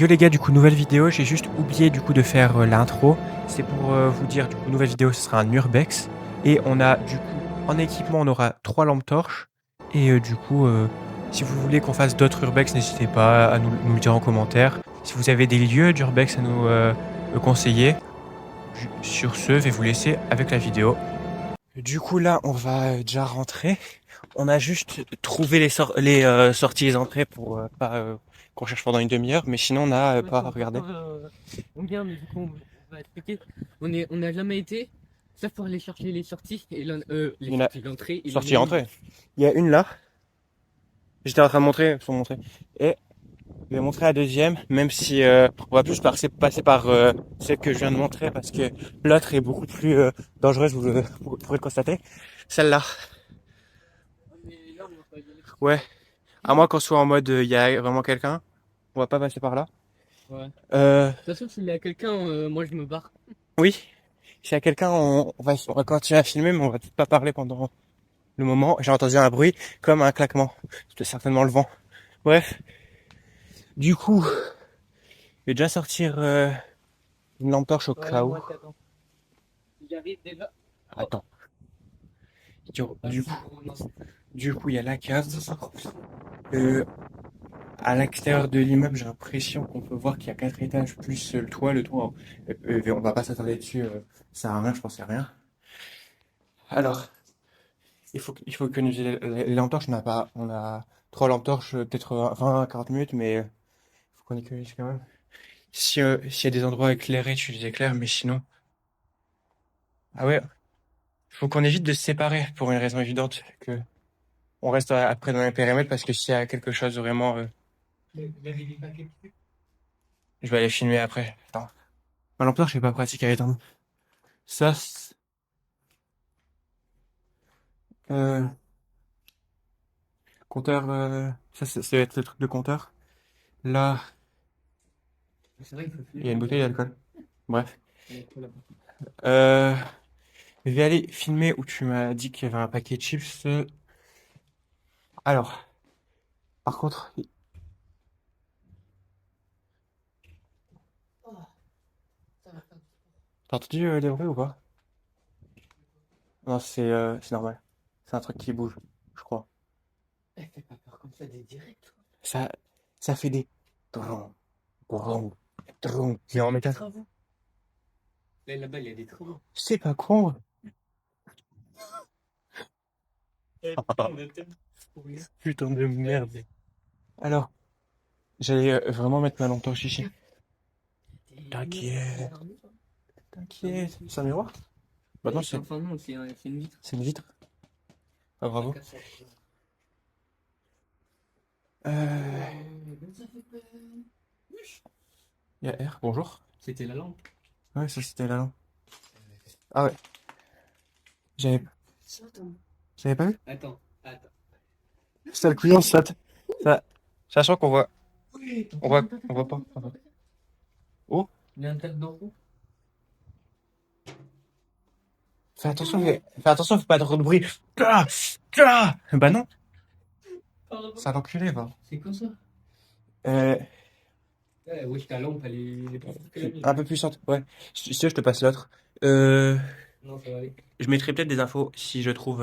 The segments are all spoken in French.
Yo les gars, du coup nouvelle vidéo, j'ai juste oublié du coup de faire l'intro. C'est pour vous dire du coup nouvelle vidéo, ce sera un urbex et on a du coup en équipement on aura 3 lampes torches et du coup si vous voulez qu'on fasse d'autres urbex, n'hésitez pas à nous le dire en commentaire. Si vous avez des lieux d'urbex à nous conseiller, sur ce, je vais vous laisser avec la vidéo. Du coup là, on va déjà rentrer. On a juste trouvé les sorties et les entrées pour pas qu'on cherche pendant une demi-heure, mais sinon on a Ouais, pas c'est regardé. encore, on vient, mais du coup, on va expliquer. On n'a jamais été, sauf pour aller chercher les sorties et les Il y en a sorties, l'entrée, il y en a sortie et une. entrée. Il y a une là. J'étais en train de montrer, pour montrer. Et je vais montrer la deuxième, même si on va plus passer par celle que je viens de montrer parce que l'autre est beaucoup plus dangereuse, vous pourrez le constater. Celle-là. Mais là, on va pas y aller tout de suite. Ouais. À moins qu'on soit en mode il y a vraiment quelqu'un, on va pas passer par là. Ouais. De Euh, toute façon, s'il y a quelqu'un, moi je me barre. oui. S'il y a quelqu'un, on va continuer à filmer, mais on va peut-être pas parler pendant le moment. J'ai entendu un bruit comme un claquement. C'était certainement le vent. Bref. Du coup, je vais déjà sortir une lampe torche au Ouais, cas où. moi t'attends. J'arrive déjà. Oh, Attends. Du, ah, du c'est coup, bon, non. du coup, il y a la cave. Euh, à l'extérieur de l'immeuble, j'ai l'impression qu'on peut voir qu'il y a 4 étages plus le toit. Le toit, on va pas s'attarder dessus. Ça sert à rien, je pense, à rien. Alors, il faut que nous les lampes torches, on a 3 lampes torches, peut-être 20 à 40 minutes, mais il faut qu'on économise quand même. Si, s'il y a des endroits éclairés, tu les éclaires, mais sinon. Ah ouais, faut qu'on évite de se séparer pour une raison évidente, que on reste après dans le même périmètre parce que s'il y a quelque chose vraiment, je vais aller filmer après. Attends. Ma lampe torche, c'est pas pratique à éteindre. Ça, euh, compteur, ça va être le truc de compteur. Là, C'est vrai qu'il faut il y a fumer. une bouteille d'alcool. Bref. Mais trop là-bas. Euh, je vais aller filmer où tu m'as dit qu'il y avait un paquet de chips. Alors, par contre, Oh, ça va faire du t'as entendu les bruits ou pas? Non, c'est normal. C'est un truc qui bouge, je crois. sport. Fais pas peur comme ça des directs, toi. Ça, ça fait des drong, drong, drong. Il en Des métal. travaux. Là-bas, il y a des travaux. C'est pas con. Eh, on a tellement pour rien. Putain de merde. Alors, j'allais vraiment mettre ma lampe torche ici. T'es limite T'inquiète, armé, toi. t'inquiète. C'est un miroir? Bah non, Enfin, non, c'est une vitre. c'est une vitre. Ah, Ça bravo. casse ça. Euh, Ça fait peur. il y a R, bonjour. C'était la lampe. Ouais, ça c'était la lampe. Ah ouais, j'avais, Attends. j'avais pas vu? Attends. Attends. C'était le couillon, ça, sachant qu'on voit, Oui. on voit pas. Oh, Il y a un tas d'en haut. fais attention, fais pas trop de bruit. Ah, ah. Bah non, Pardon. ça l'enculé, va. C'est quoi ça? Euh, Wesh, ta lampe, elle est plus forte que la mienne. un peu puissante, ouais. Si tu veux, je te passe l'autre. Euh, Non, ça va aller. je mettrai peut-être des infos si je trouve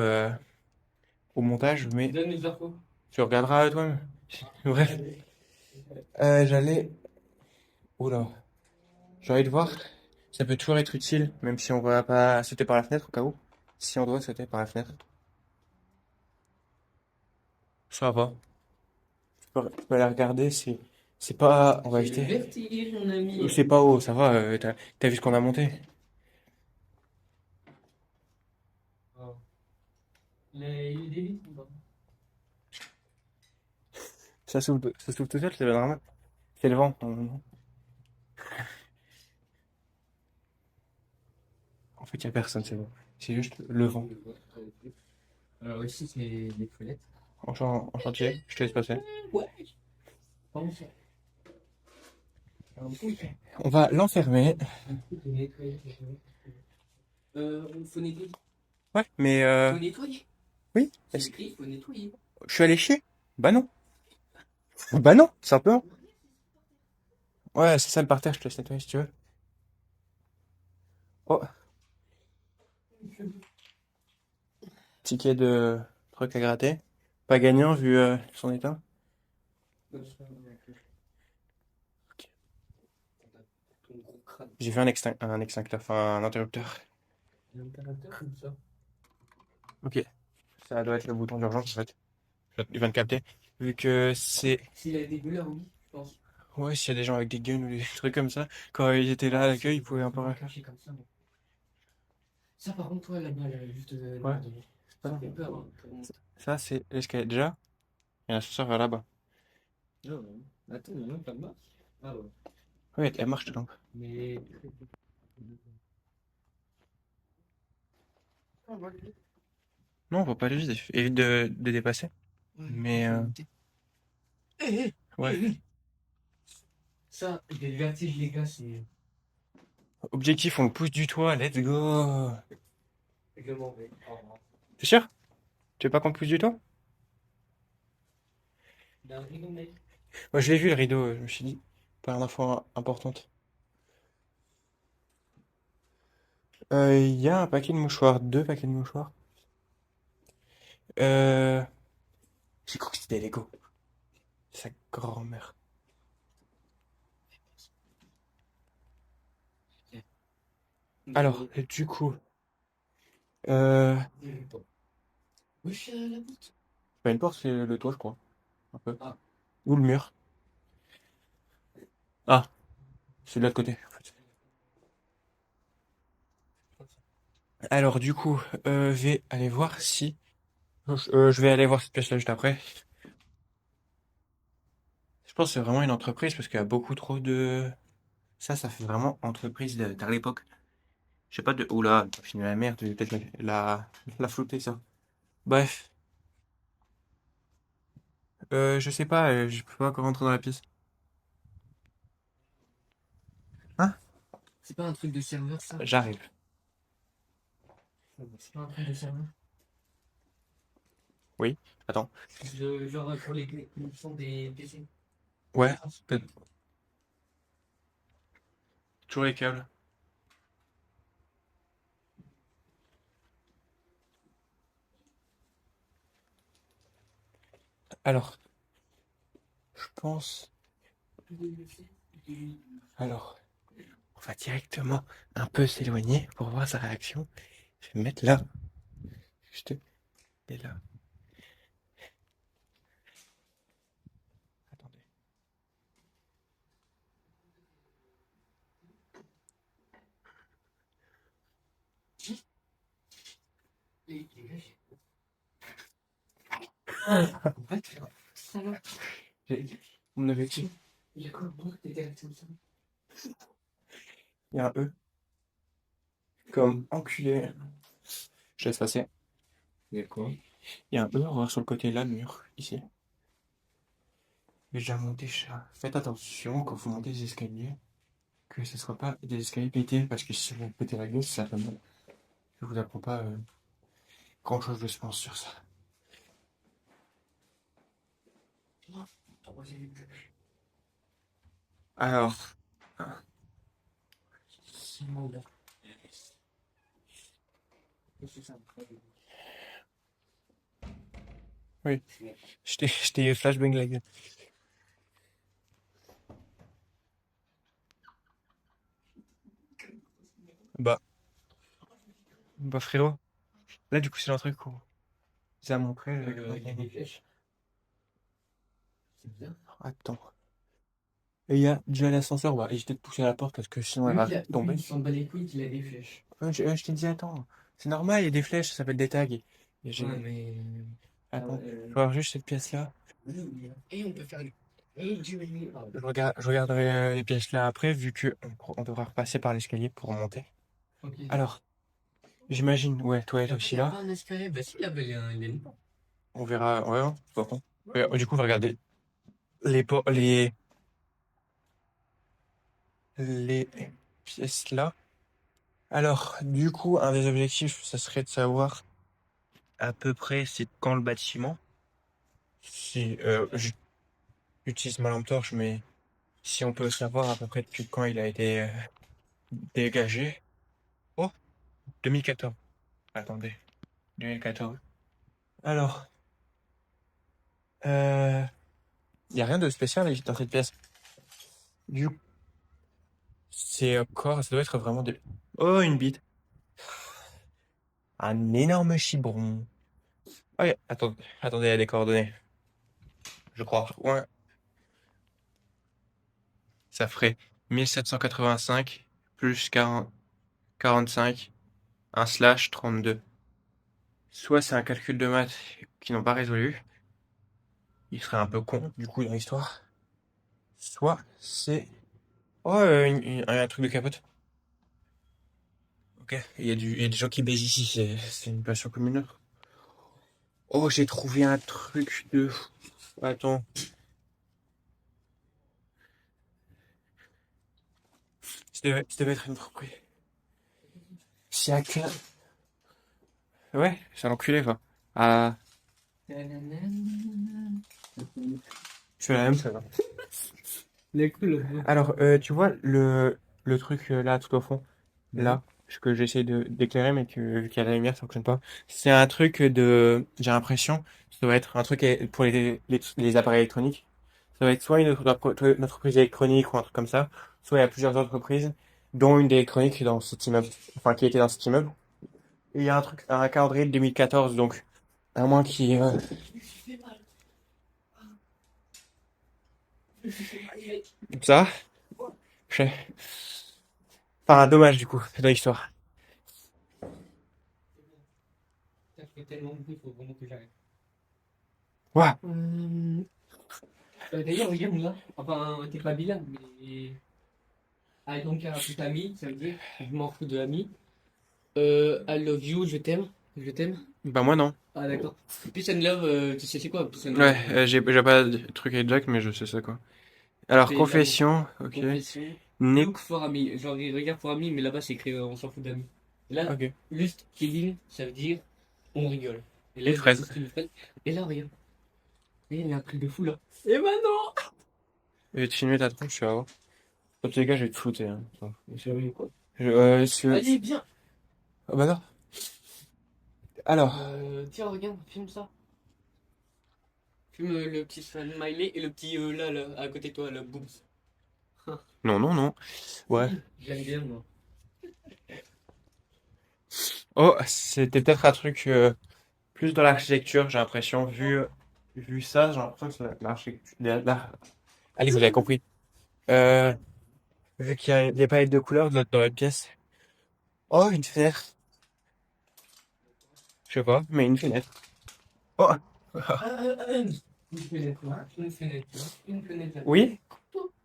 au montage, mais Donne les infos. tu regarderas toi-même. Bref, j'allais. Oula, j'allais te voir. Ça peut toujours être utile, même si on va pas sauter par la fenêtre au cas où. Si on doit sauter par la fenêtre, ça va. Tu peux aller regarder, c'est pas. On va J'ai le éviter. vertige, mon ami. C'est pas haut, ça va. T'as vu ce qu'on a monté? Oh. Il est des vitres ou pas? Ça s'ouvre tout seul, c'est normal. C'est le vent. En fait, y a personne, c'est bon. C'est juste le vent. Alors ici, c'est les toilettes. En chantier, je te laisse passer. Ouais. Pardon, ça. On va l'enfermer. Faut nettoyer. Ouais, mais Faut nettoyer. oui. C'est écrit, faut nettoyer. Je suis allé chier? Bah non. Bah non, simplement. Ouais, c'est ça le parterre, je te laisse nettoyer si tu veux. Oh, ticket de truc à gratter. Pas gagnant vu son état. Ok. Ton gros crâne. J'ai vu un extincteur, enfin un interrupteur. L'interrupteur comme ça. Ok. Ça doit être le bouton d'urgence en fait. Il vient de capter. Vu que c'est. S'il a des gueules, oui, je pense. Ouais, s'il y a des gens avec des guns ou des trucs comme ça, quand ils étaient là à l'accueil, ils pouvaient un peu rien faire. Caché comme ça, mais. Ça, par contre, toi, là-bas, là, juste Ouais, derrière de nous. c'est pas Ça grave. fait peur, hein, pour monter. Ça, c'est l'escalier. Déjà, il y a un ascenseur vers là-bas. Non, non. Attends, il n'y a même pas de marche. Ah ouais. Oui, elle marche, ta lampe. Mais. Non, on va pas aller vite. Évite de dépasser. Ouais, Mais, je vais monter. ouais. Ça, j'ai le vertige, les gars, c'est. Objectif, on le pousse du toit. Let's go. Je m'en vais. Au revoir. T'es sûr? Tu veux pas qu'on le pousse du toit? Il y a un rideau, mec. Moi, je l'ai vu, le rideau. Je me suis dit, pas l'info importante. Il y a un paquet de mouchoirs. Deux paquets de mouchoirs. Euh, j'ai cru que c'était des Lego. Sa grand-mère. Alors, du coup, euh, Oui, je suis à la porte. c'est pas une porte, c'est le toit, je crois. Un peu. Ah. Ou le mur. Ah, c'est de l'autre côté, en fait. Alors, du coup, je vais aller voir si. Je vais aller voir cette pièce-là juste après. Je pense que c'est vraiment une entreprise parce qu'il y a beaucoup trop de. Ça fait vraiment entreprise d'à l'époque. Je sais pas de. Oula, j'ai fini la merde, je vais peut-être la flouter, ça. Bref, je sais pas, je peux pas encore rentrer dans la pièce. Hein? C'est pas un truc de serveur, ça? J'arrive. C'est pas un truc de serveur? Oui, attends. Genre pour les connexions des PC. Ouais, peut-être. Toujours les câbles. Alors, je pense. Alors, on va directement un peu s'éloigner pour voir sa réaction. Je vais me mettre là. Juste. Et là. Attendez. Ça va? Mon objectif. Il y a quoi pour que t'étais resté comme ça? Il y a un E. Comme enculé. Je laisse passer. Il y a quoi? Il y a un E, regarde sur le côté là, le mur, ici. Mais déjà monté, chat. Faites attention quand vous montez les escaliers, que ce ne soit pas des escaliers pétés, parce que si vous pétez la gueule, ça fait mal. Je vous apprends pas grand chose, je pense, sur ça. Alors, oui, je t'ai flashbang la gueule. Bah, bah frérot, là du coup c'est un truc où ça a montré. Il y a des flèches. C'est bien. Attends. Et il y a déjà l'ascenseur, on va éviter de pousser la porte parce que sinon elle Lui, va tomber. il s'en bat les couilles qu'il a des flèches. Ouais, je t'ai dit, attends, c'est normal, il y a des flèches, ça s'appelle des tags. Et Ouais, mais. Attends, je vais voir juste cette pièce-là. Et on peut faire le. Je regarderai les pièces là après, vu que on devra repasser par l'escalier pour remonter. Ok. Alors, j'imagine, ouais, toilette aussi Il y a là. pas un escalier. Bah, si, là-bas, il y a une. On verra, ouais, hein, bon. Ouais, du coup, on va regarder les, les pièces là. Alors, du coup, un des objectifs, ça serait de savoir à peu près c'est quand le bâtiment. Si j'utilise ma lampe torche, mais Si on peut savoir à peu près depuis quand il a été dégagé. Oh, 2014. Attendez, 2014. Alors, il y a rien de spécial dans cette pièce. Du coup, c'est encore, ça doit être vraiment des... Oh, une bite. Un énorme chibron. Oh, attendez, il y a des coordonnées. Je crois. Ouais. Ça ferait 1785 plus 45, un slash 32. Soit c'est un calcul de maths qu'ils n'ont pas résolu. Il serait un peu con, du coup, dans l'histoire. Soit c'est... Oh, un truc de capote. Ok. Il y a des gens qui baisent ici, c'est une passion comme une autre. Oh, j'ai trouvé un truc de fou. Attends. Ça devait être une entreprise. C'est à quel... Ouais, c'est un enculé, quoi. Ah, je fais la même chose, hein. Les cool. Alors, tu vois le truc là, tout au fond, là, ce que j'essaie d'éclairer, mais que vu qu'il y a la lumière, ça fonctionne pas. C'est un truc de, j'ai l'impression, ça doit être un truc pour les appareils électroniques. Ça va être soit une entreprise électronique ou un truc comme ça, soit il y a plusieurs entreprises, dont une d'électronique dans cet immeuble, enfin qui était dans cet immeuble. Et il y a un truc, un calendrier de 2014, donc à moins qu'il ça, je sais. Enfin, dommage du coup, c'est dans l'histoire. Ça fait tellement de bruit, faut vraiment que j'arrête. Ouais. D'ailleurs, regarde là. Enfin, t'es pas bilingue, mais. I don't care about ami, ça veut dire je m'en fous de ami. I love you, je t'aime. Je t'aime. Bah moi non. Ah, d'accord. Peace and love, tu sais c'est quoi? Peace and love. Ouais, j'ai pas de truc exact, mais je sais ça quoi. Alors, C'est l'amour. confession, ok. Confession. Né... Look for ami. Genre, il regarde for ami, mais là-bas c'est écrit on s'en fout d'amis. Là, Ok. juste kidding, ça veut dire on rigole. Et là, Une il y a fraise. juste une fraise. Et là, regarde. Et il y a un truc de fou là. Et maintenant! Je vais te filmer ta tronche, tu vas voir. Dans tous les cas, je vais te flouter, hein. Attends. Sérieux, quoi. Si tu veux- Allez, viens! Ah bah non. Alors. Tiens, regarde, filme ça. Filme le petit smiley et le petit là, à côté de toi, le boobs. Non, non, non. Ouais. Si, j'aime bien, moi. Oh, c'était peut-être un truc plus dans l'architecture, j'ai l'impression. Vu ça, j'ai l'impression que c'est l'architecture. Allez, vous avez compris. Euh, vu qu'il y a des palettes de couleurs dans la pièce. Oh, une fenêtre. Je sais pas, mais une fenêtre. Oh. Une fenêtre là, une fenêtre là, une fenêtre là. Oui,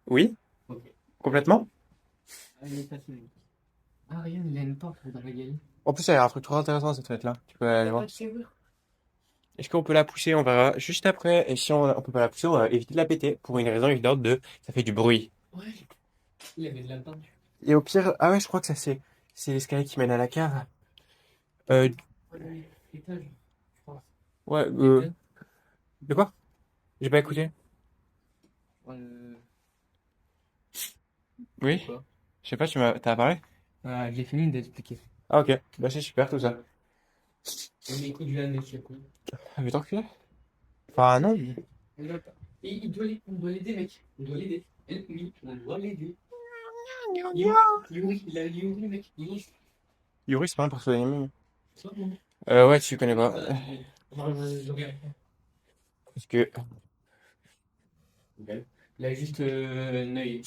oui, Ok. complètement. Allez, passe-le. Ah, rien, il a une porte dans la galerie. En plus, il y a un truc trop intéressant cette fenêtre-là. Tu peux aller T'as pas voir. de serrure? Est-ce qu'on peut la pousser? On verra juste après. Et si on peut pas la pousser, on va éviter de la péter. Pour une raison évidente de ça fait du bruit. Ouais. Il avait de la peinture. Et au pire, ah ouais, je crois que ça c'est l'escalier qui mène à la cave. Euh, Ouais, étage, je pense. ouais, L'étage. de quoi? J'ai pas écouté. Euh, Oui? Quoi? Je sais pas, t'as parlé? Ah, j'ai fini d'expliquer. Ah ok, bah c'est super tout ça. Mais écoute, je l'ai je l'écoute. Ah mais t'enculer? Enfin non. Et on doit l'aider, mec. On doit l'aider. Help me, on doit l'aider. Yuri, il a Yuri, mec. Yuri, Yuri, c'est pas un personnage animé. c'est pas bon. Ouais, tu connais pas. Je regarde. Parce que... Il a juste un œil.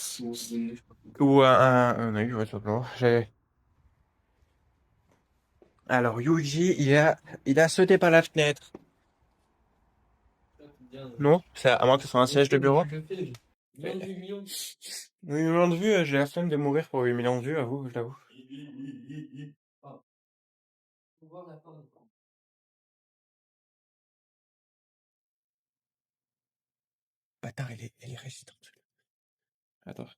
Ou un œil, ouais, tout simplement. Alors, Yuji, il a sauté par la fenêtre. Non, c'est à moins que ce soit un siège de bureau. Millions. 8 millions de vues, j'ai la flemme de mourir pour 8 millions de vues, avoue, je l'avoue. Faut voir la fin. Bâtard, elle est résistante. Attends.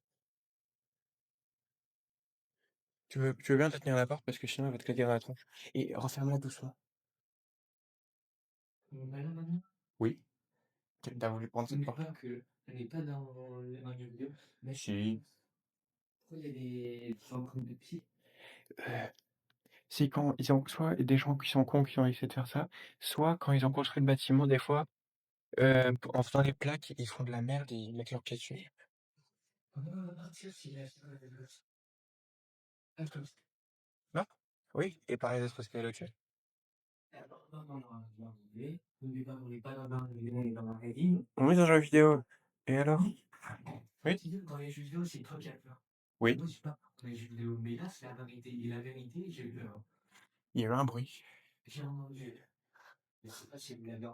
Tu veux bien te tenir la porte parce que sinon elle va te claquer dans la tronche. Et referme-la doucement. Bah non, maintenant. Oui. T'as voulu prendre cette Mais porte? pas que. On n'est pas dans un jeu vidéo. Mais Si. pourquoi il y a des empreintes de pieds? Euh, c'est quand ils ont soit des gens qui sont cons qui ont essayé de faire ça, soit quand ils ont construit le bâtiment, des fois, en faisant les plaques, ils font de la merde et ils mettent leurs pieds dessus. Comment on va partir s'il a ça? Ah, comme ça. Non? Oui, et par les espaces qu'il y a au-dessus. Non, non, non, non, on n'est pas dans un jeu vidéo, on est dans un régime. On est dans un jeu vidéo. Et alors? Oui? Tu dis que dans les jeux vidéo, c'est toi qui as peur. Oui. Moi, j'ai pas peur dans les jeux vidéo, mais là, c'est la vérité. Et la vérité, j'ai eu peur. Il y a eu un bruit. J'ai entendu. Je sais pas si vous l'avez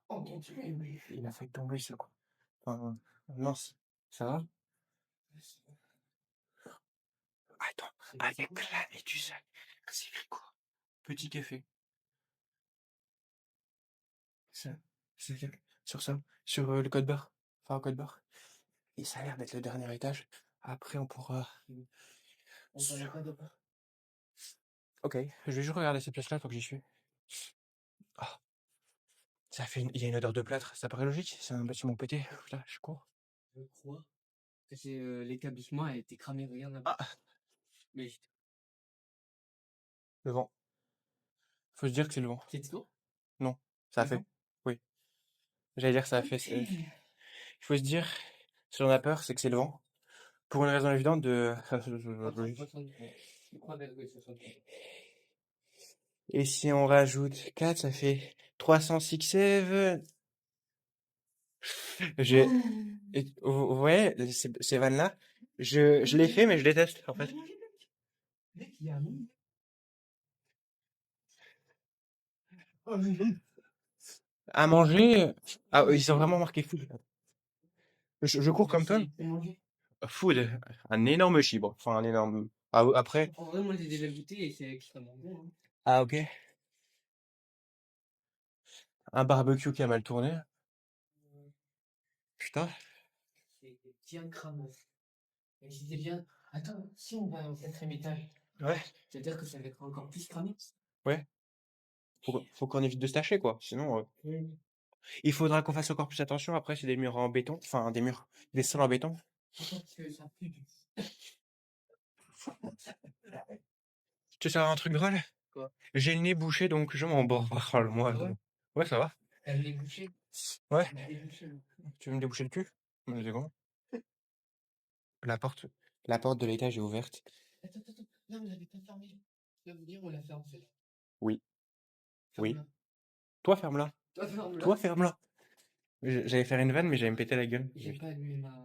entendu, mais Il a fait tomber ce quoi. Enfin, mince. Ça va? Attends, avec la et du sac. C'est écrit quoi? Petit café. Ça, c'est sur ça, sur le code barre. Enfin, au code barre. Et ça a l'air d'être le dernier étage. Après, on pourra. on parlait pas de peur. Ok, je vais juste regarder cette pièce-là tant que j'y suis. Ah, ça fait il y a une odeur de plâtre. Ça paraît logique. C'est un bâtiment pété. Putain, je cours. Je crois que c'est l'établissement a été cramé, regarde là-bas. Ah, Mais le vent. Faut se dire que c'est le vent. c'est tout. Non, ça a fait. Oui. J'allais dire que ça a fait. Il faut se dire, si on a peur, c'est que c'est le vent. Pour une raison évidente de. Et si on rajoute 4, ça fait 306 save. Je, ouais, ces vannes-là, je les fais, mais je déteste, en fait. Mec, il y a un monde. À manger, ah, ils sont vraiment marqués food. Je cours comme toi. Food, un énorme chibre. Enfin, un énorme. Ah, après. En vrai, moi, j'ai déjà goûté et c'est extrêmement bon, hein. Ah, ok. Un barbecue qui a mal tourné. Putain. C'est bien cramé. Mais j'étais bien. Attends, si on va au quatrième étage, Ouais. c'est-à-dire que ça va être encore plus cramé. Ouais. Faut qu'on évite de se tâcher, quoi. Sinon, il faudra qu'on fasse encore plus attention. Après, c'est des murs en béton. Enfin, des murs, des sols en béton. Parce que ça pue du. Tu sais un truc drôle? Quoi? J'ai le nez bouché, donc je m'en branle, moi. Ah ouais? Ouais, ça va. Elle est bouchée. Ouais. Elle est bouchée. Tu veux me déboucher le cul? Mais c'est comment? La porte, la porte de l'étage est ouverte. Attends, attends, attends. Non, on l'avait pas fermé. Je veux dire, on l'a fermé. Oui, oui. Ferme-la. Toi, ferme-la. Toi, ferme-la. Toi, ferme-la. J'allais faire une vanne, mais j'allais me péter la gueule. J'ai pas allumé ma.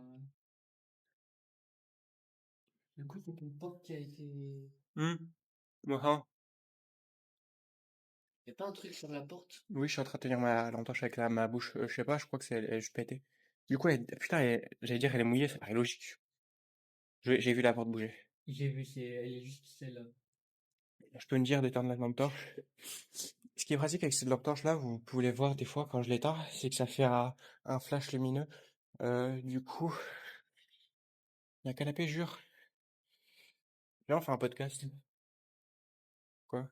Du coup, c'est une porte qui a été. Hein. Y a pas un truc sur la porte? Oui, je suis en train de tenir ma lampe avec ma bouche. Je sais pas, je crois que elle est juste pétée. Du coup, putain, j'allais dire elle est mouillée, ça paraît logique. J'ai vu la porte bouger. J'ai vu, elle est juste celle-là. Je peux me dire d'éteindre la lampe torche. Ce qui est pratique avec cette lampe torche là, vous pouvez voir des fois quand je l'éteins, c'est que ça fait un flash lumineux. Du coup, il y a un canapé, jure. Viens, on fait un podcast. Quoi?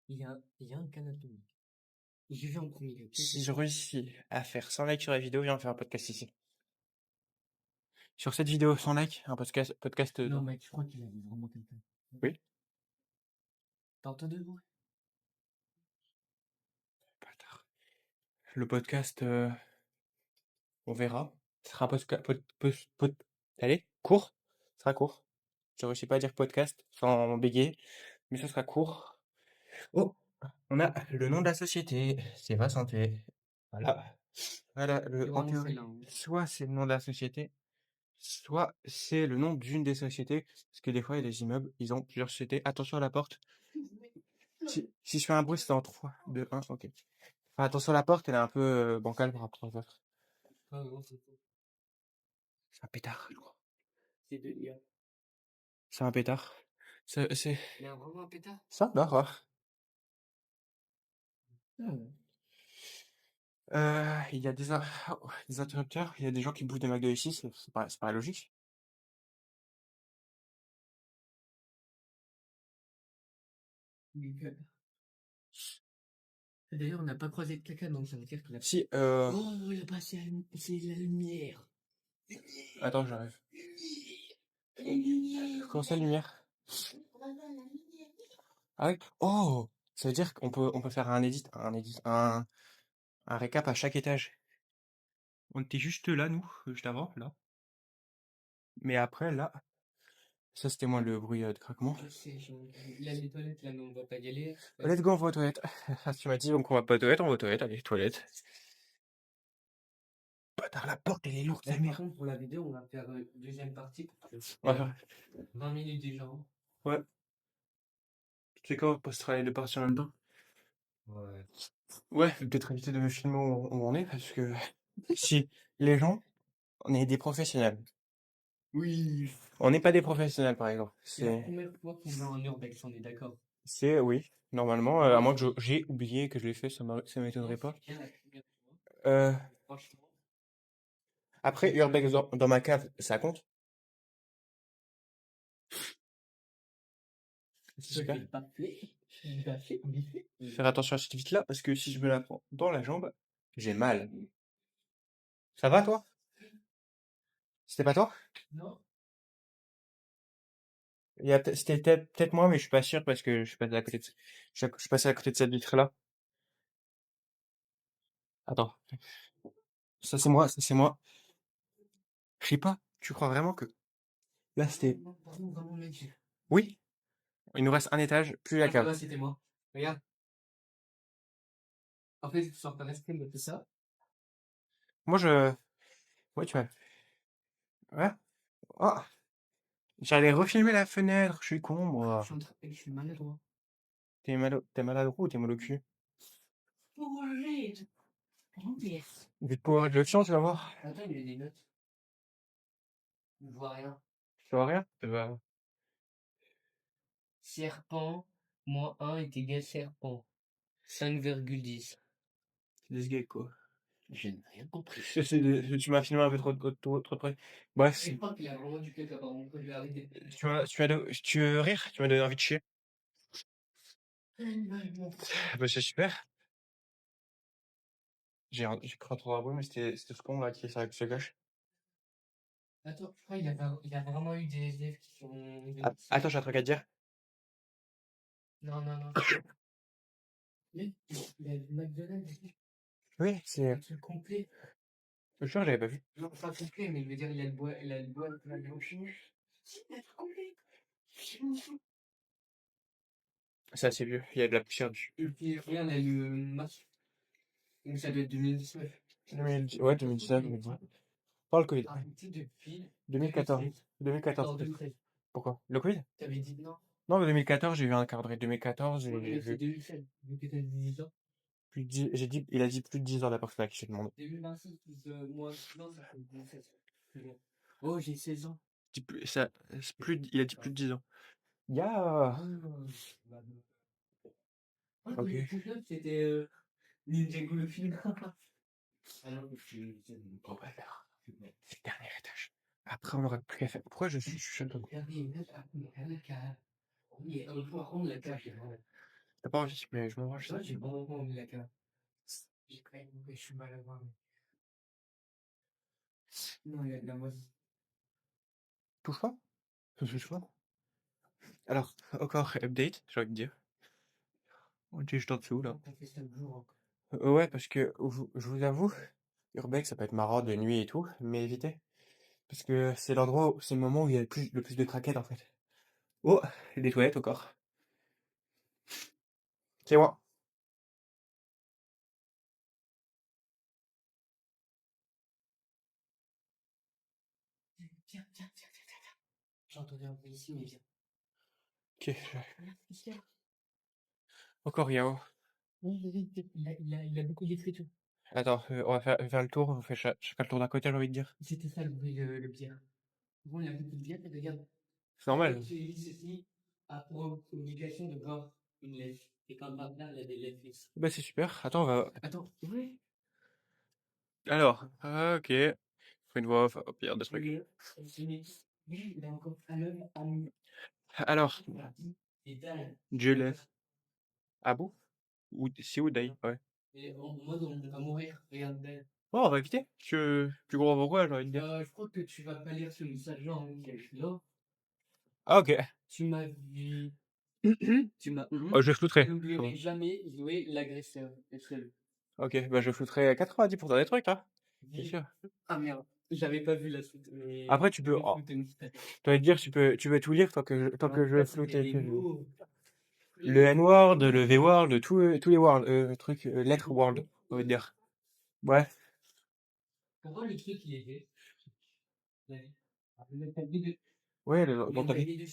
Il y a un canapé. J'y vais en premier lieu. Si je réussis à faire 100 likes sur la vidéo, viens, on fait un podcast ici. Sur cette vidéo, 100 likes, un podcast. Non, mec, je crois qu'il y avait vraiment quelqu'un. Oui. T'as entendu le bruit? Bâtard. Le podcast, on verra. Ce sera un podcast. Allez, court. Ce sera court. Je réussis pas à dire podcast sans bégayer, mais ça sera court. Oh, on a le nom de la société. C'est Va Santé. Voilà. Voilà, C'est en vraiment théorie, celle-là, hein. soit c'est le nom de la société, soit c'est le nom d'une des sociétés. Parce que des fois, il y a des immeubles, ils ont plusieurs sociétés. Attention à la porte. Si je fais un bruit, c'est en 3, 2, 1, ok. Enfin, attention à la porte, elle est un peu bancale par rapport aux autres. Ah, non, c'est C'est un pétard, je crois. de l'IA. C'est un pétard. C'est. Il y a vraiment un pétard? Ça, d'accord. Il y a des interrupteurs, il y a des gens qui bouffent des McDo ici, c'est pas logique. Nickel. D'ailleurs, on n'a pas croisé de caca, donc ça veut dire qu'il a... Si, Oh, là-bas, c'est la lumière. attends, j'arrive. Comment ça, lumière? Ah oui. Oh! Ça veut dire qu'on peut faire un récap à chaque étage. On était juste là, nous, juste avant, là. Mais après, là, ça c'était moins le bruit de craquement. Je sais, là, les toilettes, là, mais on va pas y aller. Let's go, on va aux toilettes. Ah, tu m'as dit donc on va pas aux toilettes, on va aux toilettes, allez, toilettes. Bâtard, la porte, elle est lourde, sa Par mère. contre, pour la vidéo, on va faire deuxième partie. On va faire. 20 minutes déjà. Ouais. Tu sais quoi, on postera les deux parties en même temps. Ouais. Ouais, faut peut-être éviter de filmer où on est, parce que si les gens, on est des professionnels. Oui. On n'est pas des professionnels, par exemple. C'est la première fois qu'on va en urbex, on est d'accord. Oui, normalement, à moins que j'ai oublié que je l'ai fait, ça m'étonnerait pas. C'est bien la première fois. Euh, Franchement. après, Urbex dans ma cave, ça compte. C'est Je super. l'ai pas fait. Je l'ai pas fait. Vite fait. Faire attention à cette vitre-là, parce que si je me la prends dans la jambe, j'ai mal. Ça va, toi? C'était pas toi? Non. C'était peut-être moi, mais je suis pas sûr parce que je suis passé à côté je suis passé à côté de cette vitre-là. Attends. Ça c'est moi. Je sais pas. Tu crois vraiment que là c'était. Non, pardon, vraiment, mec. Oui, il nous reste un étage, plus la Ah, ça cave. va, c'était moi. Regarde. En fait, je sors pas rester de ça. Moi je. Ouais, tu vois. Ouais. Oh, j'allais refilmer la fenêtre. Je suis con, moi. Je suis maladroit. T'es malade ou t'es mal au cul? Bourré. Oh, yes. Vite pour de l'option, tu vas voir. Attends, il y a des notes. Je vois rien. Tu vois rien? Bah, Serpent, moins 1 est égal serpent. 5,10. c'est des gags, quoi. Je n'ai rien compris. Tu m'as filmé un peu trop près. Bref, Je crois qu'il a vraiment du caca par contre, je vais arrêter. tu veux rire? Tu m'as donné envie de chier. Bah, c'est super. J'ai cru entendre un bruit, mais c'était ce con là qui se cache. Attends, je crois qu'il y a vraiment eu des élèves qui sont venus Ah, ici. attends, j'ai un truc à te dire. Non, non, non. Mais, il y a le McDonald's ici. Oui, c'est. Un truc complet. Je te jure, j'avais pas vu. Non, pas complet, mais je veux dire, il a le bois, la blanchine. Si, il y a un truc complet. C'est assez vieux. Il y a de la poussière dessus. Et puis, regarde, il y a le masque. Donc, ça doit être 2019. 2010, ouais, 2019, 2020. Pas le Covid. Arrêtez depuis 2014. 2016. 2014 Non, peut-être. 2013. Pourquoi? Le Covid? T'avais dit non. Non, mais 2014, j'ai vu un cadre. 2014, Ouais, j'ai mais c'est vu 2016. Vu que t'as 18 ans. il a dit plus de 10 ans la personne à qui je demande. 2026 plus moins 10 ans, ça fait 17. C'est bon. Oh, j'ai 16 ans. Il a dit plus de 10 ans. Ya! Ah, Ok. 2019, c'était Ninjago le film. Ah non, Bon, bah, alors, c'est le dernier étage. Après, on aura plus qu'à faire. Pourquoi je suis chaud? Oui, on peut prendre la cage. T'as pas envie, mais je m'en range ça. Ça, j'ai vraiment pas envie de la cage. J'ai quand même, je suis mal à voir. Non, il y a de la moitié. Touche pas? Touche pas? Alors, encore update, j'ai envie de dire. On était juste en dessous, là. On fait ça le jour encore. Ouais, parce que je vous avoue, Urbex, ça peut être marrant de nuit et tout, mais évitez. Parce que c'est le moment où il y a le plus de craquettes, en fait. Oh, des toilettes encore. C'est moi. Viens. J'entendais un peu ici, mais viens. Ok, Regarde, ici, là. encore Yao. Oui, il a beaucoup d'écriture. Attends, on va faire le tour, on fait chacun le tour d'un côté, j'ai envie de dire. C'était ça le bruit, le bière. Bon, il a beaucoup de bière, mais regarde. C'est normal. Tu lis ceci a pour obligation de boire une lèvre. Et quand Barbara, elle a des lèvres lisses. Bah, c'est super. Attends, on va. Attends, ouais. Alors, ok. Faut une voix off, au pire des trucs. Oui, il a encore un homme en Alors, et dalle. Dieu laisse. Ah bon? C'est Uday, ouais. Et en mode on va mourir, regarde. Oh, on va éviter. Tu comprends pourquoi, j'ai envie de dire. Je crois que tu vas pas lire ce message-là en là. Ah, ok. Tu m'as vu. Tu m'as. Oh, je flouterai. N'oublierai jamais jouer l'agresseur. Échelle. Ok, bah je flouterai 90% des trucs, hein. C'est sûr. Ah merde, j'avais pas vu la suite. Mais... Après, tu peux. j'ai Oh, flouté une petite- tu vas te dire, tu peux tout lire tant que je vais C'était flouter. des mots. Le N-word, le V-word, tous les words, trucs, lettres world, on va dire. Bref. Pourquoi le truc il est gay? Ouais, dans ta vie.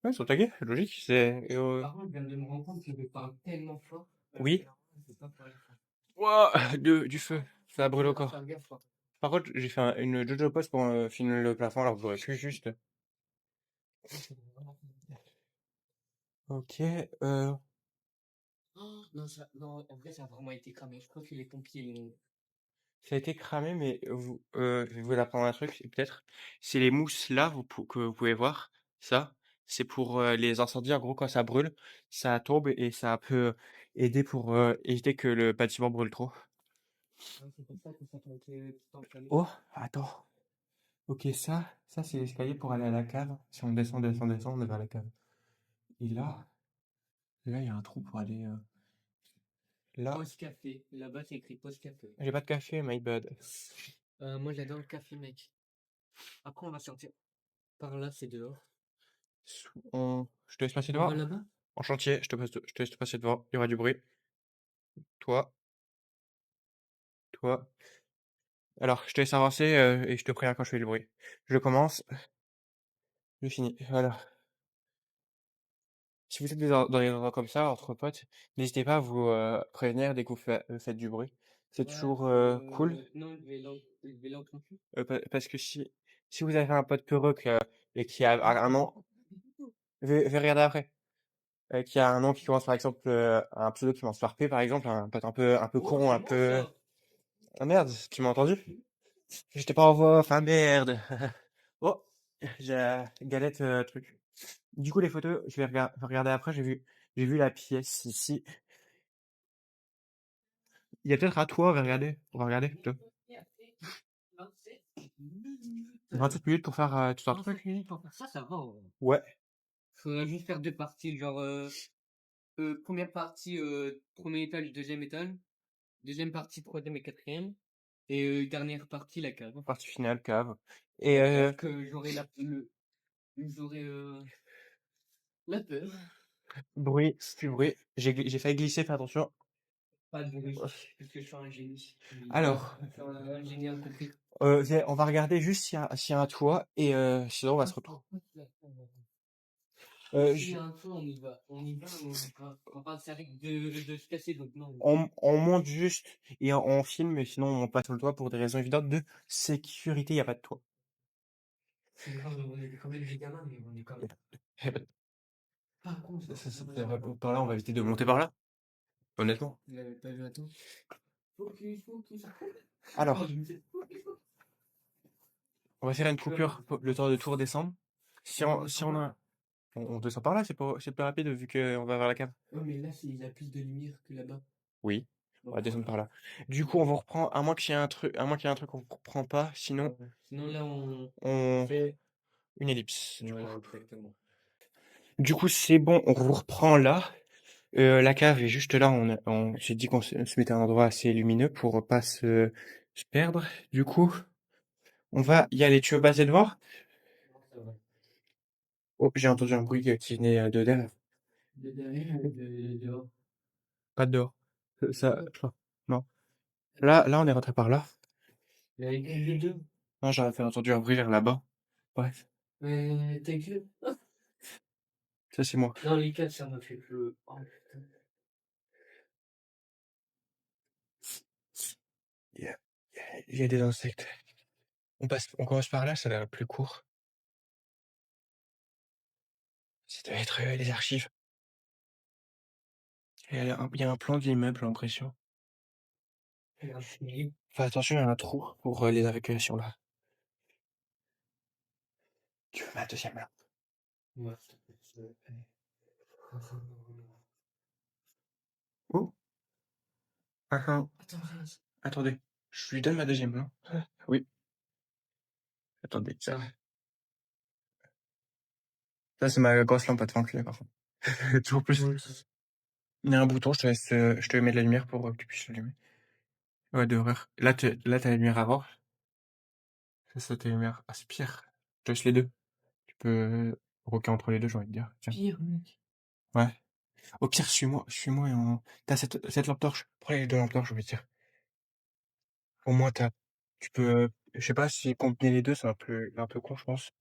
Ouais, ils sont tagués, c'est logique. Par contre, je viens de me rendre compte que je parle tellement fort. Oui. Je peux pas parler fort. Ouah, du feu. Ça brûle au corps. Faire gaffe, quoi. Par contre, j'ai fait une Jojo pose pour filmer le plafond, alors vous aurez pu juste. Ok, Oh, non, non, en vrai, ça a vraiment été cramé. Je crois que les pompiers l'ont. ça a été cramé, mais je vais vous apprendre un truc, peut-être. C'est les mousses là que vous pouvez voir. Ça, c'est pour les incendies. En gros, quand ça brûle, ça tombe et ça peut aider pour éviter que le bâtiment brûle trop. C'est pour ça que ça a été tout enflammé. Oh, attends. Ok, ça c'est l'escalier pour aller à la cave. Si on descend, on est vers la cave. Et là, il y a un trou pour aller là. Pause café. Là-bas, c'est écrit pause café. J'ai pas de café, my bad. Moi, j'adore le café, mec. Après, on va sortir. Par là, c'est dehors. Je te laisse passer On va devant. là-bas? En chantier, je te laisse passer devant. Il y aura du bruit. Toi, toi. Alors, je te laisse avancer et je te préviens quand je fais du bruit. Je commence, je finis. Voilà. Si vous êtes dans des endroits comme ça, entre potes, n'hésitez pas à vous prévenir dès que faites du bruit. C'est toujours cool. Non, je vais l'enclencher. Parce que si vous avez un pote peureux et qui a un nom, je vais regarder après. Qui a un nom qui commence par exemple, un pseudo qui commence par P par exemple, un pote un peu Oh, con, c'est un moi, peu. ça! Ah merde, tu m'as entendu? J'étais pas en voix off, ah merde. Oh, j'ai la galette truc. Du coup, les photos, je vais regarder après. J'ai vu la pièce ici. Il y a peut-être à toi, on va regarder. Plutôt. 27 minutes pour faire tout un truc. 27 minutes pour faire ça, ça va. Ouais. Faudrait juste faire deux parties, genre première partie, premier étage, deuxième étage, deuxième partie, troisième et quatrième, et dernière partie, la cave. Partie finale, cave. Et La cave que j'aurai j'aurai la peur. bruit, plus bruit. J'ai failli glisser, fais attention. Pas de bruit, parce que je suis un génie. Alors, Je suis un génie incompris. on va regarder juste s'il y a un toit et sinon on va se retrouver. S'il y a un toit, on y va. On y va, on y va. On va ça risque de se casser, donc non. On monte juste et on filme, mais sinon on passe sur le toit pour des raisons évidentes de sécurité, il n'y a pas de toit. C'est grave, on est quand même des gamins, mais on est quand même pas cons. Par là, on va éviter de monter par là, honnêtement. Vous l'avez pas vu à tout. Focus. Alors, on va faire une coupure le temps de tout redescendre. Si on a... On descend par là, c'est plus rapide vu qu'on va vers la cave. Ouais, mais là, il a plus de lumière que là-bas. Oui, on va descendre par là. Du coup, on va reprendre, à moins qu'il y ait un truc qu'on ne reprend pas, sinon Sinon, là, on fait. une ellipse. Du coup, Voilà, exactement. c'est bon, on reprend là. La cave est juste là. On s'est dit qu'on se mettait à un endroit assez lumineux pour pas se perdre. Du coup, on va y aller. Tu veux passer devant? Ça va. Oh, j'ai entendu un bruit qui venait de derrière. De derrière, de dehors. Pas de dehors. Ça, non. Là, on est rentré par là. Les deux. Non, j'aurais fait entendu un bruit vers là-bas. Bref, Mais ta gueule. ça c'est moi. Non, les quatre, ça m'a fait que. Oh, putain. Il y a, il y a des insectes. On commence par là, ça a l'air le plus court. Ça doit être les archives. Il y a un plan de l'immeuble, j'ai l'impression. Merci. Fais attention, il y a un trou pour les évacuations là. Tu veux ma deuxième lampe? Ouais. Oh. Attends, Attends, attendez. Je lui donne ma deuxième lampe. Oui, attendez. Ça c'est ma grosse lampe à te ventilo, par contre. Toujours plus. Il y a un bouton, je te mets de la lumière pour que tu puisses l'allumer. Ouais, d'horreur. Là, t'as la lumière avant. Ça, t'as la lumière. Ah, c'est pire. Je te laisse les deux. Tu peux rocker entre les deux, j'ai envie de dire. Tiens. pire, mec. Ouais. Au pire, suis-moi et t'as cette lampe torche. Prends les deux lampes torches, je vais te dire. Au moins, tu peux, je sais pas si combiner les deux, c'est un peu con, je pense.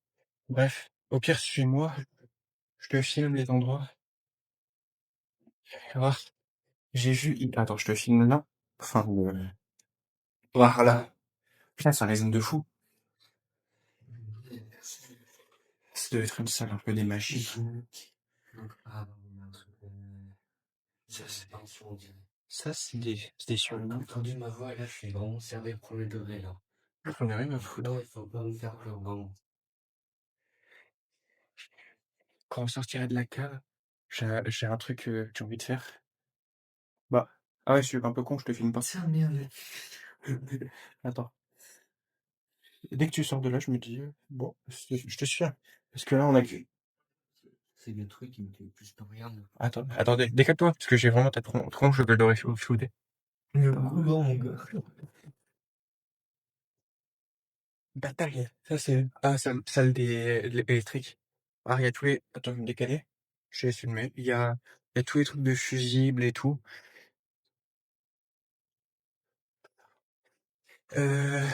Bref. Au pire, suis-moi. Je te filme les endroits. Tu vas voir. J'ai vu, attends, je te filme là. Enfin, voilà. Putain, ça résonne de fou. Ça devait être une salle un peu des machines. Ah, Ça, c'est on dirait. c'est des T'as surnoms. entendu ma voix, là, je suis vraiment servi premier degré, là. J'en ai rien à foutre. Non, il faut pas me faire peur, vraiment. Quand on sortirait de la cave, j'ai un truc que j'ai envie de faire. Bah, ah ouais, je suis un peu con, je te filme pas. Tiens, merde. Attends. Dès que tu sors de là, je me dis, bon, je te suis. Parce que là, on a que... C'est le truc qui me fait le plus peur, regarde. Attends, attendez, décale-toi, parce que j'ai vraiment ta tronche, je vais le shooter. Bon, mon gars. Bataille. Ça, c'est... Ah, salle des électriques. Ah, il y a tous les... Attends, je vais me décaler. Je vais filmer. Il y a tous les trucs de fusibles et tout. Euh...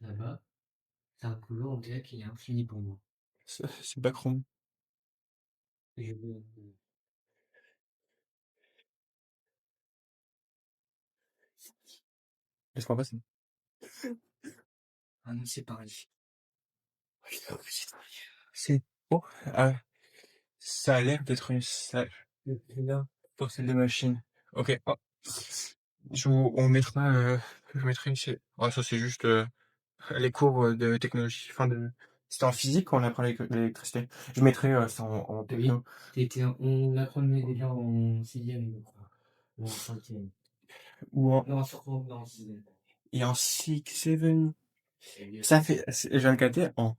Là-bas, c'est un couloir, on dirait qu'il est infini pour moi. C'est backroom. Je veux- Laisse-moi passer. Ah non, c'est pareil. C'est... Oh, ah, ça a l'air d'être une salle. Là, pour celle de machine. Ok. Oh. On mettra... je mettrai ici. Ah, ça, c'est juste les cours de technologie. Enfin, c'était en physique quand on apprend l'électricité. Je mettrai ça en techno. On l'apprenait déjà en sixième, je crois. Ou en cinquième. Ou en... Non, surtout en sixième. Et en 6, 7. Ça fait... Je viens de capter, en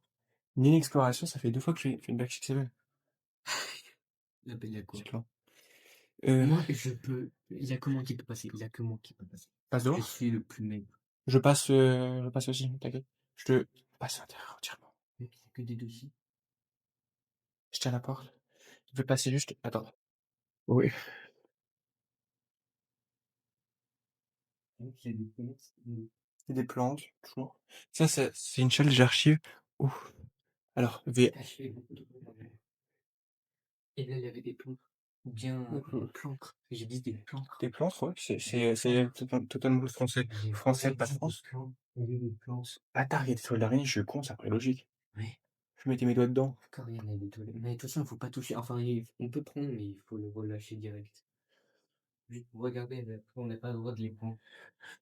une exploration, ça fait 2 fois que j'ai fait une back 6-7. Il appelle à quoi? C'est lent. Euh, Moi, je peux. Il y a que moi qui peut passer. Il y a que moi qui peut passer. passe Je dehors. suis le plus maigre. Je passe aussi, t'inquiète. Je te passe à l'intérieur entièrement. Il n'y a que des dossiers. Je tiens la porte. Je vais passer juste... Attends. Oui. Il y a des plantes. C'est des plantes, toujours. Ça, c'est une chaîne j'archive. Ouf. Alors, Caché beaucoup de trucs. Et là, il y avait des plantes. Ou bien des plantes. J'ai dit des plantes. des plantes, ouais. C'est totalement français. Français, pas de France. J'ai des plantes. Ah, t'as regardé sur l'araignée, je suis con, ça paraît logique. Oui. Je mettais mes doigts dedans. Encore il y en a des toilettes. Mais de toute façon, il faut pas toucher. Enfin, on peut prendre, mais il faut le relâcher direct. Juste pour regarder, mais après, on n'a pas le droit de les prendre.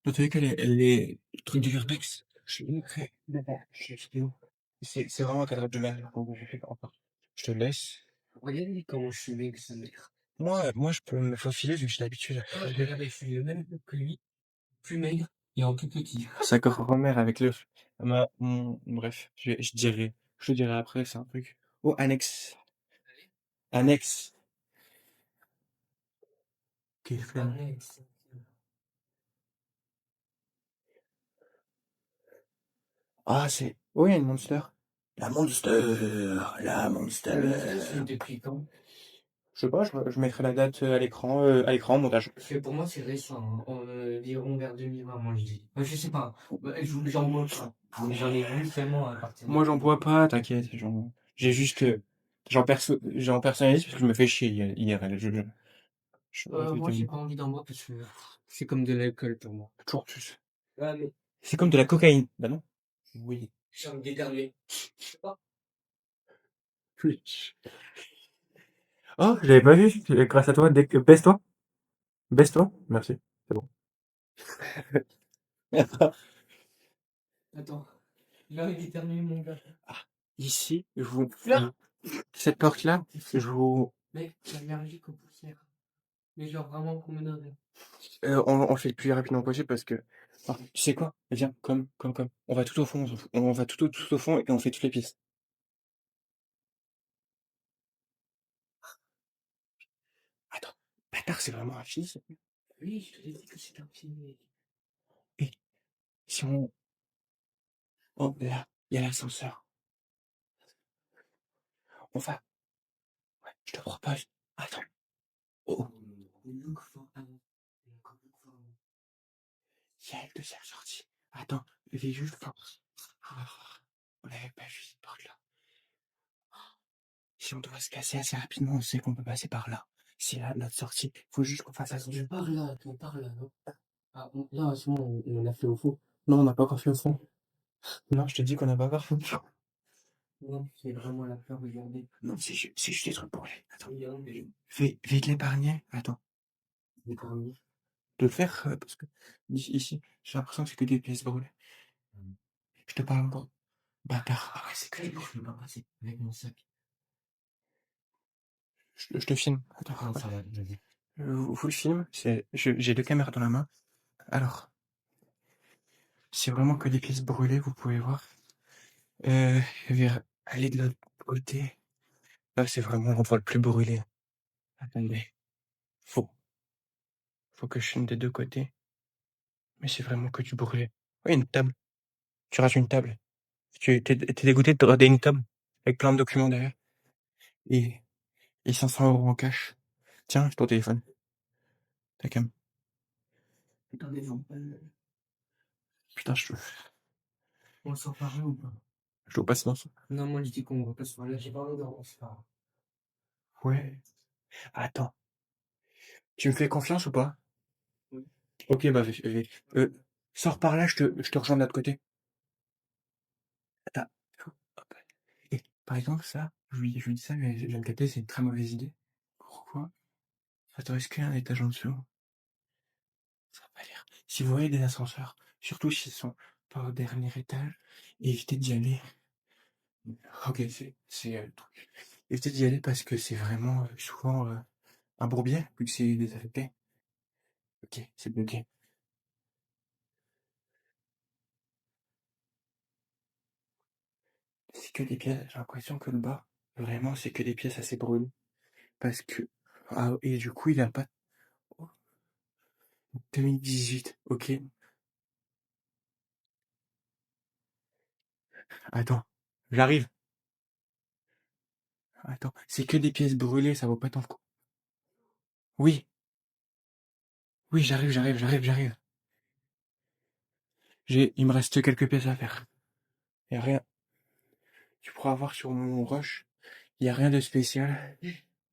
Dans tous les cas, les trucs du Urbex, je les mettrai dedans. Je sais où. C'est vraiment un cadre de merde. Donc, je fais encore. Je te laisse. Regardez comment je suis maigre, sa mère. Moi, je peux me faufiler vu que j'ai l'habitude. Regardez, je suis le même que lui, plus maigre et en plus petit. Ça remet avec le. Bref, je te dirai après, c'est un truc. Oh, annexe. Annexe. Quelle flemme. Annexe. Ah, c'est. Oh, il y a une monster. La monster. La monster. C'est depuis quand? Je sais pas, je mettrai la date à l'écran, au montage. Parce que pour moi, c'est récent, hein. Environ vers 2020, moi, je dis. Je sais pas. J'en bois pas. Mais j'en ai vu seulement à partir de... Moi, j'en bois pas, t'inquiète. J'ai juste. J'en personnalise parce que je me fais chier IRL. Moi, j'ai pas envie d'en boire parce que c'est comme de l'alcool pour moi. Toujours plus. Ah, mais C'est comme de la cocaïne. Bah non. Oui. j'ai envie d'éternuer. Oui. Oh, je l'avais pas vu. Grâce à toi, baisse-toi. Baisse-toi. Merci. C'est bon. Attends. J'ai envie d'éternuer, mon gars. Ici, je vous. Là. Cette porte-là, je vous. Mec, je suis allergique aux poussières. Mais genre vraiment promenade. On le fait le plus rapidement possible parce que. Ah, tu sais quoi? Viens, comme. On va tout au fond, on va tout au fond et on fait toutes les pistes. Attends, bâtard, c'est vraiment infini, ça. Oui, je te l'ai dit que c'est infini. Et si on. Oh, là, il y a l'ascenseur. On va. Ouais, je te propose. Attends. Oh, il y a une deuxième sortie. Attends, je vais juste. Ah, on n'avait pas vu cette porte-là. Si on doit se casser assez rapidement, on sait qu'on peut passer par là. C'est là notre sortie. Faut juste qu'on fasse attention. On parle là, non? Ah, là, c'est bon, on a fait au fond. Non, on n'a pas encore fait au fond. Non, je te dis qu'on n'a pas encore fait au fond. Non, c'est vraiment la peur, regardez. Non, c'est juste des trucs brûlés. Attends, Regardez, vais te l'épargner. Attends, les corniers. de le faire parce que ici, j'ai l'impression que c'est que des pièces brûlées. Je te parle encore. Bâtard. Ah ouais, c'est que des Je peux pas passer avec mon sac. Je te filme. Attends, Non, ça va, vas-y. vous le filme. J'ai deux caméras dans la main. Alors, c'est vraiment que des pièces brûlées, vous pouvez voir. Vers aller de l'autre côté. Là, c'est vraiment l'endroit le plus brûlé. Attendez. Faut, faut que je filme des deux côtés. Mais c'est vraiment que du brûlé. Oui, une table. Tu rates une table. T'es dégoûté de rater une table avec plein de documents derrière. Et, et 500 € en cash. Tiens, ton téléphone. Ta cam. Attendez, non. Putain, On sort par là ou pas? je dois passer dans ça. Non, moi, je dis qu'on va pas se là. J'ai pas envie d'en c'est pas. Ouais. Attends. Tu me fais confiance ou pas? Oui. Ok, bah, euh, sors par là, je te rejoins de l'autre côté. Attends. Hop. Et, par exemple, ça, je lui dis ça, mais je viens de capter, c'est une très mauvaise idée. Pourquoi? Attends, est-ce qu'il y a un étage en dessous? Ça va pas l'air. Si vous voyez des ascenseurs, surtout s'ils sont pas au dernier étage, évitez d'y aller. Ok, le truc. Évitez d'y aller parce que c'est vraiment souvent un bourbier, vu que c'est désaffecté. Ok, c'est bloqué. C'est que des pièces, j'ai l'impression que le bas, vraiment, c'est que des pièces assez brûlées. Parce que. Ah, et du coup, il a pas. Oh, 2018, ok. Attends, j'arrive. Attends, c'est que des pièces brûlées, ça vaut pas tant le coup. Oui, oui, j'arrive. Il me reste quelques pièces à faire. Y a rien. Tu pourras voir sur mon rush, il y a rien de spécial.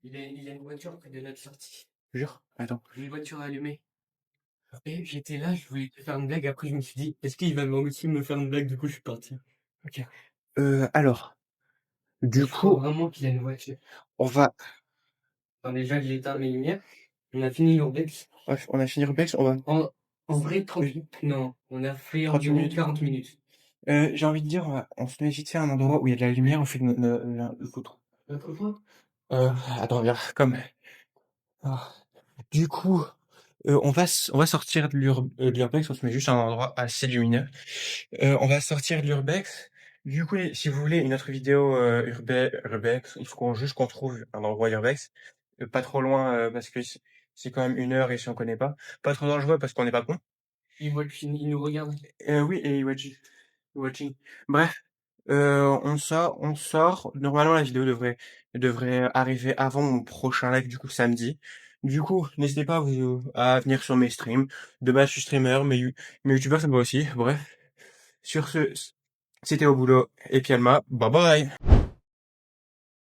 Il y a une voiture près de notre sortie. Jure. Attends. Une voiture allumée. Et j'étais là, je voulais te faire une blague. Après, je me suis dit, est-ce qu'il va aussi me faire une blague? Du coup, je suis parti. Ok. Alors, Mais du je crois coup, vraiment qu'il a une voiture. on va. Enfin, déjà, j'ai éteint mes lumières. On a fini l'urbex. Bref, on a fini Rubex, on va. En vrai, 30 minutes. Non, on a fait 30 environ minutes. 40 minutes. J'ai envie de dire, on se met vite fait à un endroit où il y a de la lumière, on fait le poutre. L'autre fois? Attends, viens, comme. Ah. Du coup, on va sortir de l'urbex, on se met juste à un endroit assez lumineux. On va sortir de l'urbex. Du coup, si vous voulez une autre vidéo urbex, il faut qu'on trouve un endroit urbex. Pas trop loin, parce que c'est quand même 1 heure et si on connaît pas. Pas trop dangereux parce qu'on n'est pas con. Il nous regarde. Oui, et watching. Bref, on sort. Normalement, la vidéo devrait arriver avant mon prochain live, du coup, samedi. Du coup, n'hésitez pas à venir sur mes streams. De base, je suis streamer, mais youtubeur, ça me va aussi. Bref. Sur ce, c'était au boulot et puis Alma. Bye bye!